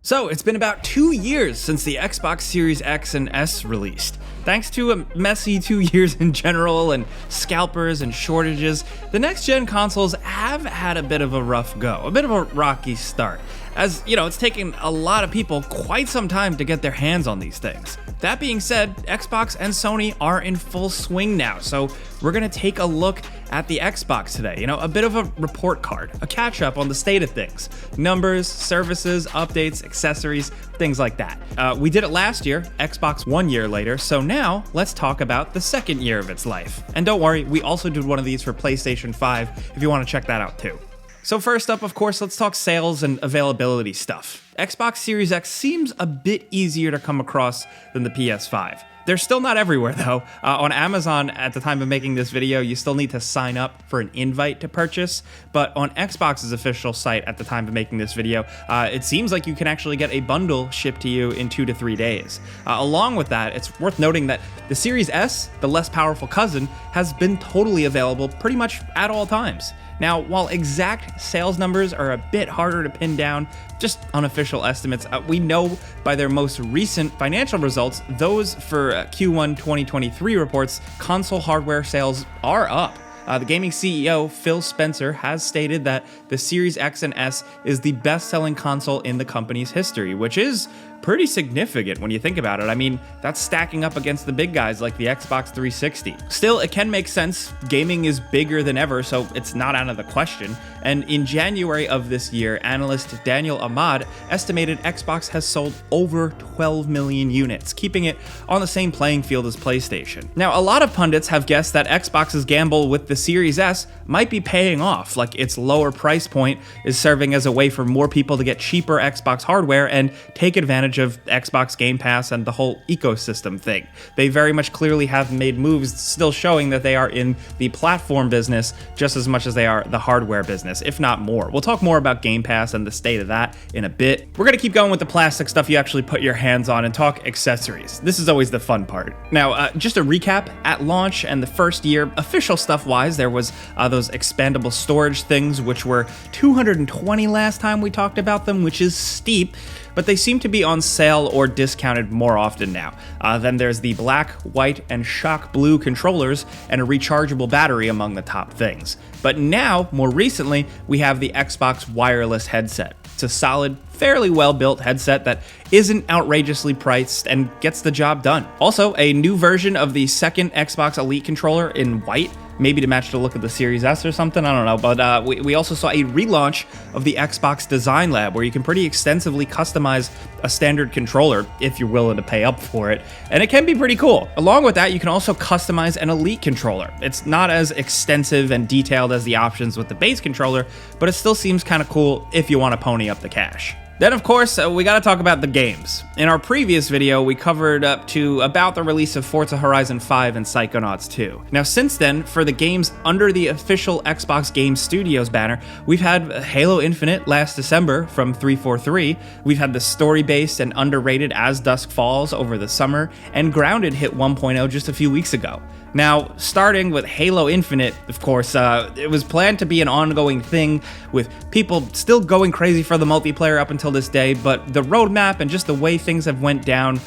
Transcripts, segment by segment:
So, it's been about 2 years since the Xbox Series X and S released. Thanks to a messy 2 years in general and scalpers and shortages, the next-gen consoles have had a bit of a rough go, a bit of a rocky start. As, you know, it's taken a lot of people quite some time to get their hands on these things. That being said, Xbox and Sony are in full swing now, so we're gonna take a look at the Xbox today. You know, a bit of a report card, a catch-up on the state of things. Numbers, services, updates, accessories, things like that. We did it last year, Xbox 1 year later, so now let's talk about the second year of its life. And don't worry, we also did one of these for PlayStation 5 if you want to check that out too. So first up, of course, let's talk sales and availability stuff. Xbox Series X seems a bit easier to come across than the PS5. They're still not everywhere though. On Amazon, at the time of making this video, you still need to sign up for an invite to purchase, but on Xbox's official site at the time of making this video, it seems like you can actually get a bundle shipped to you in 2 to 3 days. Along with that, it's worth noting that the Series S, the less powerful cousin, has been totally available pretty much at all times. Now, while exact sales numbers are a bit harder to pin down, just unofficial estimates, we know by their most recent financial results, those for Q1 2023 reports, console hardware sales are up. The gaming CEO, Phil Spencer, has stated that the Series X and S is the best-selling console in the company's history, which is pretty significant when you think about it. I mean, that's stacking up against the big guys like the Xbox 360. Still, it can make sense. Gaming is bigger than ever, so it's not out of the question. And in January of this year, analyst Daniel Ahmad estimated Xbox has sold over 12 million units, keeping it on the same playing field as PlayStation. Now, a lot of pundits have guessed that Xbox's gamble with the Series S might be paying off, like its lower price point is serving as a way for more people to get cheaper Xbox hardware and take advantage of Xbox Game Pass and the whole ecosystem thing. They very much clearly have made moves still showing that they are in the platform business just as much as they are the hardware business, if not more. We'll talk more about Game Pass and the state of that in a bit. We're gonna keep going with the plastic stuff you actually put your hands on and talk accessories. This is always the fun part. Now, just a recap, at launch and the first year, official stuff-wise, there was those expandable storage things, which were 220 last time we talked about them, which is steep, but they seem to be on sale or discounted more often now. Then there's the black, white, and shock blue controllers and a rechargeable battery among the top things. But now, more recently, we have the Xbox wireless headset. It's a solid, fairly well-built headset that isn't outrageously priced and gets the job done. Also, a new version of the second Xbox Elite controller in white, maybe to match the look of the Series S or something, I don't know, but we also saw a relaunch of the Xbox Design Lab where you can pretty extensively customize a standard controller if you're willing to pay up for it, and it can be pretty cool. Along with that, you can also customize an Elite controller. It's not as extensive and detailed as the options with the base controller, but it still seems kind of cool if you want to pony up the cash. Then, of course, we gotta talk about the games. In our previous video, we covered up to about the release of Forza Horizon 5 and Psychonauts 2. Now, since then, for the games under the official Xbox Game Studios banner, we've had Halo Infinite last December from 343, we've had the story-based and underrated As Dusk Falls over the summer, and Grounded hit 1.0 just a few weeks ago. Now, starting with Halo Infinite, of course, it was planned to be an ongoing thing with people still going crazy for the multiplayer up until this day, but the roadmap and just the way things have went down,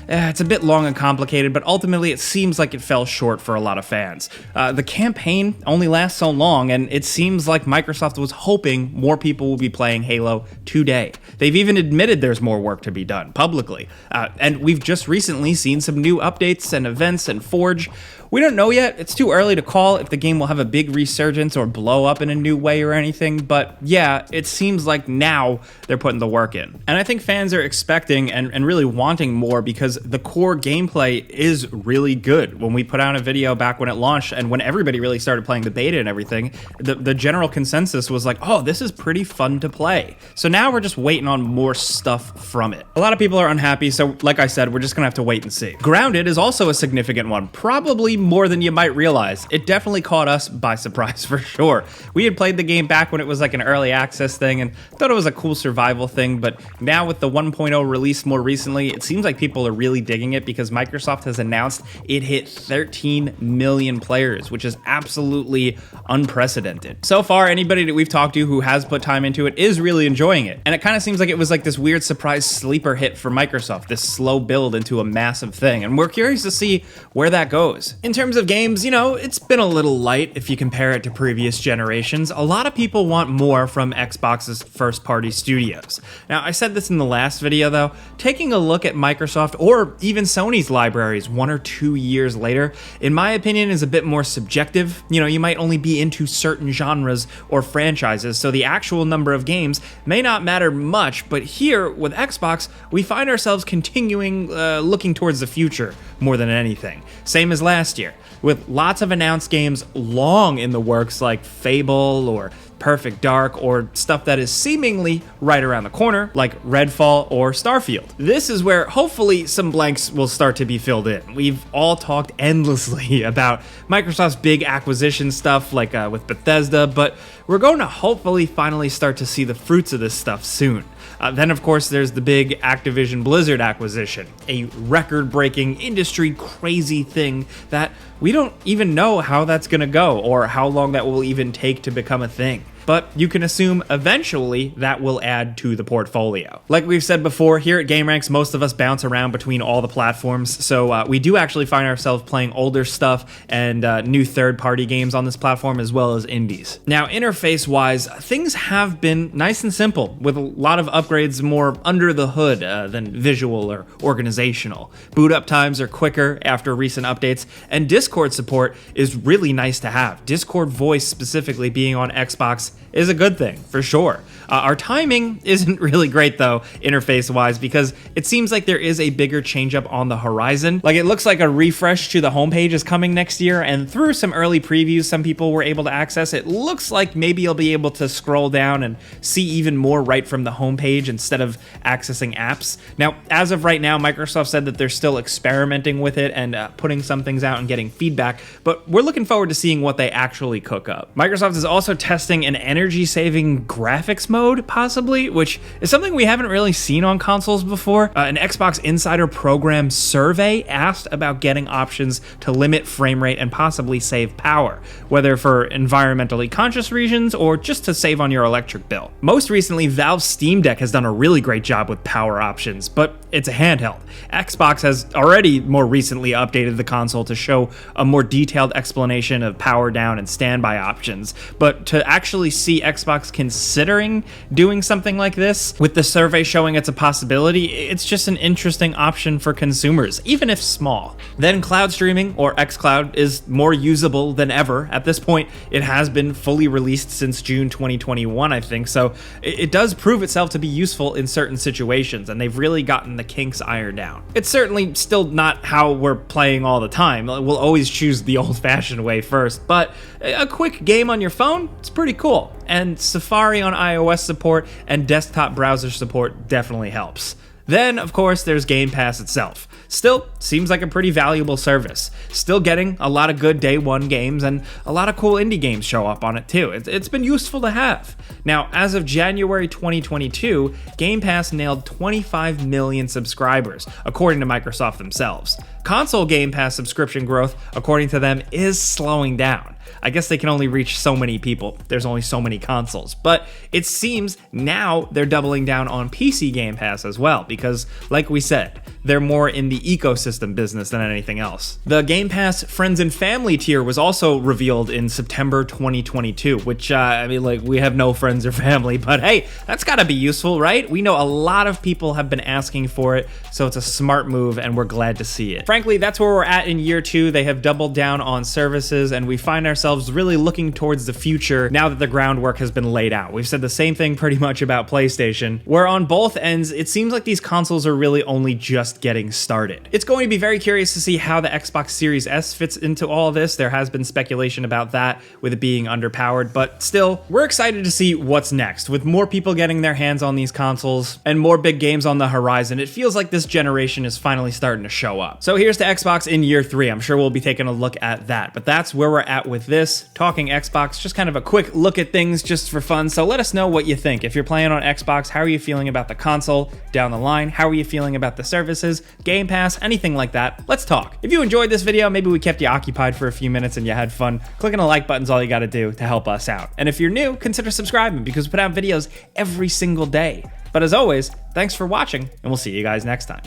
it's a bit long and complicated, but ultimately it seems like it fell short for a lot of fans. The campaign only lasts so long, and it seems like Microsoft was hoping more people will be playing Halo today. They've even admitted there's more work to be done, publicly. And we've just recently seen some new updates and events in Forge. We don't know yet, it's too early to call if the game will have a big resurgence or blow up in a new way or anything, but yeah, it seems like now they're putting the work in. And I think fans are expecting and really wanting more because the core gameplay is really good. When we put out a video back when it launched and when everybody really started playing the beta and everything, the general consensus was like, oh, this is pretty fun to play. So now we're just waiting on more stuff from it. A lot of people are unhappy, so like I said, we're just gonna have to wait and see. Grounded is also a significant one, probably more than you might realize. It definitely caught us by surprise for sure. We had played the game back when it was like an early access thing and thought it was a cool survival thing, but now with the 1.0 release more recently, it seems like people are really digging it because Microsoft has announced it hit 13 million players, which is absolutely unprecedented. So far, anybody that we've talked to who has put time into it is really enjoying it. And it kind of seems like it was like this weird surprise sleeper hit for Microsoft, this slow build into a massive thing. And we're curious to see where that goes. In terms of games, you know, it's been a little light if you compare it to previous generations. A lot of people want more from Xbox's first-party studios. Now, I said this in the last video though, taking a look at Microsoft or even Sony's libraries 1 or 2 years later, in my opinion, is a bit more subjective. You know, you might only be into certain genres or franchises, so the actual number of games may not matter much, but here with Xbox, we find ourselves continuing looking towards the future more than anything. Same as last year, with lots of announced games long in the works like Fable or Perfect Dark, or stuff that is seemingly right around the corner, like Redfall or Starfield. This is where hopefully some blanks will start to be filled in. We've all talked endlessly about Microsoft's big acquisition stuff, like with Bethesda, but we're going to hopefully finally start to see the fruits of this stuff soon. Then, of course, there's the big Activision Blizzard acquisition, a record-breaking, industry-crazy thing that we don't even know how that's going to go or how long that will even take to become a thing. But you can assume eventually that will add to the portfolio. Like we've said before, here at gameranx, most of us bounce around between all the platforms, so we do actually find ourselves playing older stuff and new third-party games on this platform as well as indies. Now, interface-wise, things have been nice and simple, with a lot of upgrades more under the hood than visual or organizational. Boot up times are quicker after recent updates, and Discord support is really nice to have. Discord voice specifically being on Xbox is a good thing, for sure. Our timing isn't really great though, interface-wise, because it seems like there is a bigger change-up on the horizon. Like, it looks like a refresh to the homepage is coming next year, and through some early previews some people were able to access, it looks like maybe you'll be able to scroll down and see even more right from the homepage instead of accessing apps. Now, as of right now, Microsoft said that they're still experimenting with it and putting some things out and getting feedback, but we're looking forward to seeing what they actually cook up. Microsoft is also testing an energy-saving graphics mode, possibly, which is something we haven't really seen on consoles before. An Xbox Insider Program survey asked about getting options to limit frame rate and possibly save power, whether for environmentally conscious reasons or just to save on your electric bill. Most recently, Valve's Steam Deck has done a really great job with power options, but it's a handheld. Xbox has already more recently updated the console to show a more detailed explanation of power down and standby options, but to actually see Xbox considering doing something like this, with the survey showing it's a possibility, it's just an interesting option for consumers, even if small. Then cloud streaming, or xCloud, is more usable than ever. At this point, it has been fully released since June 2021, I think, so it does prove itself to be useful in certain situations, and they've really gotten the kinks ironed out. It's certainly still not how we're playing all the time. We'll always choose the old-fashioned way first, but a quick game on your phone, it's pretty cool. And Safari on iOS support and desktop browser support definitely helps. Then, of course, there's Game Pass itself. Still, seems like a pretty valuable service. Still getting a lot of good day one games, and a lot of cool indie games show up on it too. It's been useful to have. Now, as of January 2022, Game Pass nailed 25 million subscribers, according to Microsoft themselves. Console Game Pass subscription growth, according to them, is slowing down. I guess they can only reach so many people. There's only so many consoles. But it seems now they're doubling down on PC Game Pass as well, because, like we said, they're more in the ecosystem business than anything else. The Game Pass Friends and Family tier was also revealed in September 2022, which, we have no friends or family, but hey, that's gotta be useful, right? We know a lot of people have been asking for it, so it's a smart move, and we're glad to see it. Frankly, that's where we're at in year 2. They have doubled down on services, and we find ourselves really looking towards the future now that the groundwork has been laid out. We've said the same thing pretty much about PlayStation, where on both ends, it seems like these consoles are really only just getting started. It's going to be very curious to see how the Xbox Series S fits into all this. There has been speculation about that, with it being underpowered, but still, we're excited to see what's next. With more people getting their hands on these consoles and more big games on the horizon, it feels like this generation is finally starting to show up. So here's to Xbox in year 3. I'm sure we'll be taking a look at that, but that's where we're at with this. Talking Xbox, just kind of a quick look at things just for fun. So let us know what you think. If you're playing on Xbox, how are you feeling about the console down the line? How are you feeling about the services, Game Pass, anything like that? Let's talk. If you enjoyed this video, maybe we kept you occupied for a few minutes and you had fun, clicking the like button's all you gotta do to help us out. And if you're new, consider subscribing because we put out videos every single day. But as always, thanks for watching, and we'll see you guys next time.